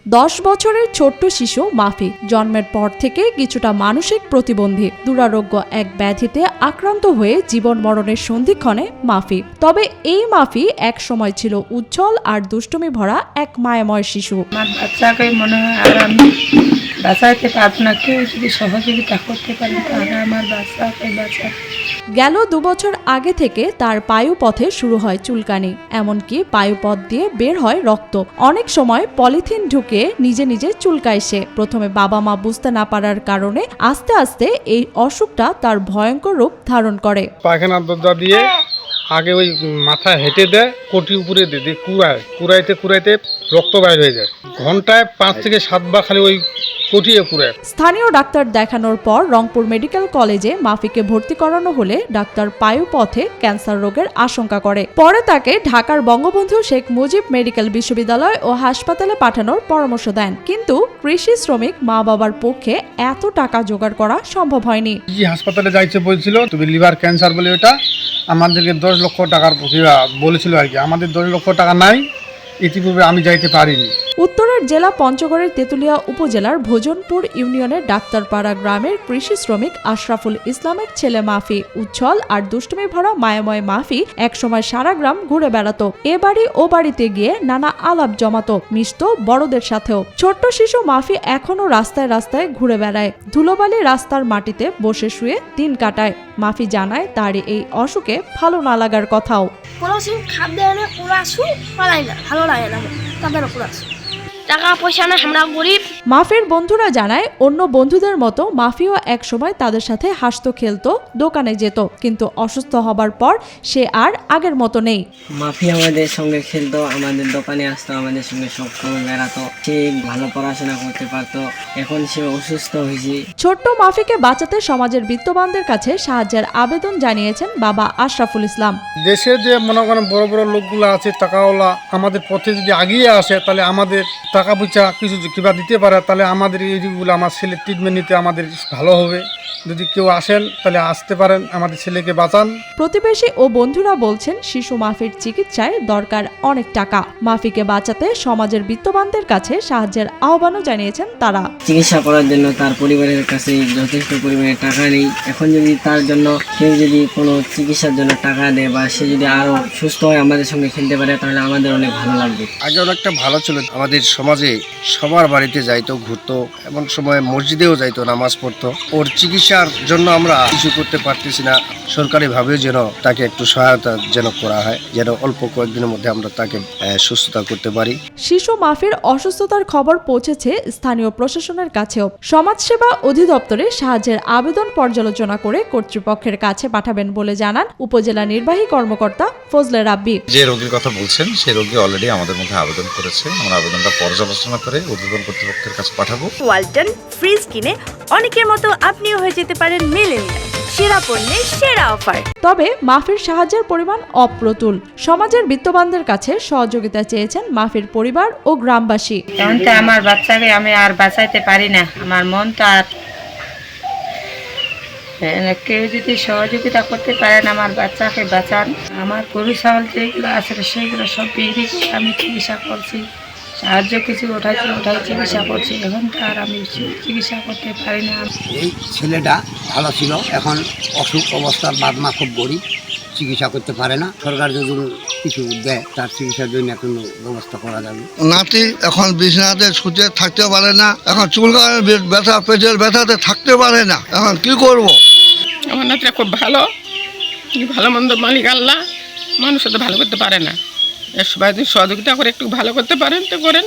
10 বছরের ছোট্ট শিশু মাফি জন্মের পর থেকে কিছুটা মানসিক প্রতিবন্ধী। দুরারোগ্য এক ব্যাধিতে আক্রান্ত হয়ে জীবন মরণের সন্ধিক্ষণে মাফি। তবে এই মাফি এক সময় ছিল উজ্জ্বল আর দুষ্টুমি ভরা এক মায়াময় শিশু। আমার বাচ্চাকে মনে হয় আর আমি বাঁচাইতে পারব না, কেউ যদি সহযোগিতা করতে পারে তাহলে আমার বাচ্চাকে বাঁচাবে। গেল 2 বছর আগে থেকে তার পায়ুপথে শুরু হয় চুলকানি, এমনকি পায়ুপথ দিয়ে বের হয় রক্ত। অনেক সময় পলিথিন ঢুকে নিজে নিজে চুলকায় সে। প্রথমে বাবা মা বুঝতে না পারার কারণে আস্তে আস্তে এই অসুখটা তার ভয়ঙ্কর রূপ ধারণ করে। পায়খানার দরজা দিয়ে আগে ওই মাথা হেঁটে দেয়, কোটি উপরে দিয়ে কুড়াইতে রক্ত বাইর হয়ে যায়। ঘন্টায় 5 থেকে 7 বার খালি ওই কোটিয়ে কুড়ায়। স্থানীয় ডাক্তার দেখানোর পর রংপুর মেডিকেল কলেজে মাফিকে ভর্তি করানো হলে ডাক্তার পায়ুপথে ক্যান্সার রোগের আশঙ্কা করে। পরে তাকে ঢাকার বঙ্গবন্ধু শেখ মুজিব মেডিকেল বিশ্ববিদ্যালয় ও হাসপাতালে পাঠানোর পরামর্শ দেন, কিন্তু কৃষি শ্রমিক মা বাবার পক্ষে এত টাকা জোগাড় করা সম্ভব হয়নি। হাসপাতালে যাইতে বলছিল, তুমি লিভার ক্যান্সার বলে ওটা আমাদেরকে 10 লক্ষ টাকার বলেছিল আর কি। আমাদের 10 লক্ষ টাকা নাই, ইতিপূর্বে আমি যাইতে পারিনি। উত্তরের জেলা পঞ্চগড়ের তেতুলিয়া উপজেলার ভোজনপুর ইউনিয়নের ডাক্তারপাড়া গ্রামের কৃষি শ্রমিক আশরাফুল ইসলামের ছেলে মাফি। উচ্ছল আর দুষ্টুমি ভরা মায়াময় মাফি একসময় সারা গ্রাম ঘুরে বেড়াতো। এ বাড়ি ও বাড়িতে গিয়ে নানা আলাপ জমাতো, মিশতো বড়দের সাথেও। ছোট্ট শিশু মাফি এখনো রাস্তায় রাস্তায় ঘুরে বেড়ায়, ধুলোবালি রাস্তার মাটিতে বসে শুয়ে দিন কাটায়। মাফি জানায় তার এই অসুখে ভালো না লাগার কথাও। টাকা পয়সা না, আমরা গরিব। মাফির বন্ধুরা জানায় অন্য বন্ধুদের মতো মাফিও একসময় তাদের সাথে হাসতো, খেলতো, দোকানে যেত, কিন্তু অসুস্থ হবার পর সে আর আগের মতো নেই। মাফি আমাদের সঙ্গে খেলতো, আমাদের দোকানে আসতো, আমাদের সঙ্গে সব সময় বেড়াতো। সে ভালো পড়াশোনা করতে পারতো, এখন সে অসুস্থ হয়েছে। ছোট্ট মাফিকে বাঁচাতে সমাজের বিত্তবানদের কাছে সাহায্যের আবেদন জানিয়েছেন বাবা আশরাফুল ইসলাম। দেশে যে মনে করেন বড় বড় লোকগুলো আছে, টাকাওয়ালা, আমাদের পথে যদি আগিয়ে আসে তাহলে আমাদের টাকা পয়সা কিছু কিবা দিতে পারে, তাহলে আমাদের এইগুলো আমার ছেলের ট্রিটমেন্ট নিতে আমাদের ভালো হবে। যদি কেউ আসেন তাহলে আসতে পারেন, আমাদের ছেলেকে বাঁচান। প্রতিবেশী ও বন্ধুরা বলছেন শিশু মাফির চিকিৎসায় দরকার অনেক টাকা। মাফিকে বাঁচাতে সমাজের বিত্তবানদের কাছে সাহায্যের আহ্বানও জানিয়েছেন তারা। চিকিৎসা করার জন্য তার পরিবারের কাছে যথেষ্ট পরিমাণে টাকা নেই। এখন যদি তার জন্য কেউ যদি কোনো চিকিৎসার জন্য টাকা দেয় বা সে যদি আরো সুস্থ হয় আমাদের সঙ্গে খেলতে পারে, তাহলে আমাদের অনেক ভালো লাগবে। আগে অনেকটা ভালো ছিল, আমাদের সমাজে সবার বাড়িতে যাইতো, ঘুরতো, এমন সময় মসজিদেও যাইতো, নামাজ পড়তো। ওর চিকিৎসার জন্য আমরা কিছু করতে পারতেছি না, সরকারিভাবেও যেন তাকে একটু সহায়তা যেন করা হয়, যেন অল্প কয়েকদিনের মধ্যে আমরা তাকে সুস্থতা করতে পারি। শিশু মাফির অসুস্থতার খবর পৌঁছেছে স্থানীয় প্রশাসনের কাছেও। সমাজসেবা অধিদপ্তরে সাহায্যের আবেদন পর্যালোচনা করে কর্তৃপক্ষের কাছে পাঠাবেন বলে জানান উপজেলা নির্বাহী কর্মকর্তা ফজলে রাব্বি। যে রোগীর কথা বলছেন সেই রোগী অলরেডি আমাদের মধ্যে আবেদন করেছে। আমরা আবেদনটা পর্যালোচনা করে ঊর্ধ্বতন কর্তৃপক্ষের কাছে পাঠাবো। ওয়ালটন ফ্রিজ কিনে অনেকের মতো আপনিও হয়ে যেতে পারেন মিলেনিয়াল, সেরা পণ্যের সেরা অফার। তবে মাফির সাহায্যের পরিমাণ অপ্রতুল। সমাজের বিত্তবানদের কাছে সহযোগিতা চেয়েছেন মাফির পরিবার ও গ্রামবাসী। এখন তো আমার বাচ্চাকে আমি আর বাঁচাইতে পারি না, আমার মন তো আর, কেউ যদি সহযোগিতা করতে পারেন আমার বাচ্চাকে বাঁচান। আমার গরু ছাগল যেগুলো আছে সেগুলো সব বিক্রি করে আমি চিকিৎসা করছি, সাহায্য কিছু ওঠাই চিকিৎসা করছি। এখন তো আর আমি চিকিৎসা করতে পারি না। এই ছেলেটা ভালো ছিল, এখন অসুখ অবস্থার বাদ মা খুব গরিব, চিকিৎসা করতে পারে না। সরকার যদি কিছু দেয় তার চিকিৎসার জন্য এখন ব্যবস্থা করা যাবে। নাতি এখন বিছানাতে শুতে থাকতে পারে না, এখন চুলকানির ব্যথা, পেটের ব্যথাতে থাকতে পারে না, এখন কি করব? আমার নাতিটা খুব ভালো, ভালো মন্দ মালিক আল্লাহ, মানুষ তো ভালো করতে পারে না। সবাই যদি সহযোগিতা করে একটু ভালো করতে পারেন তো করেন।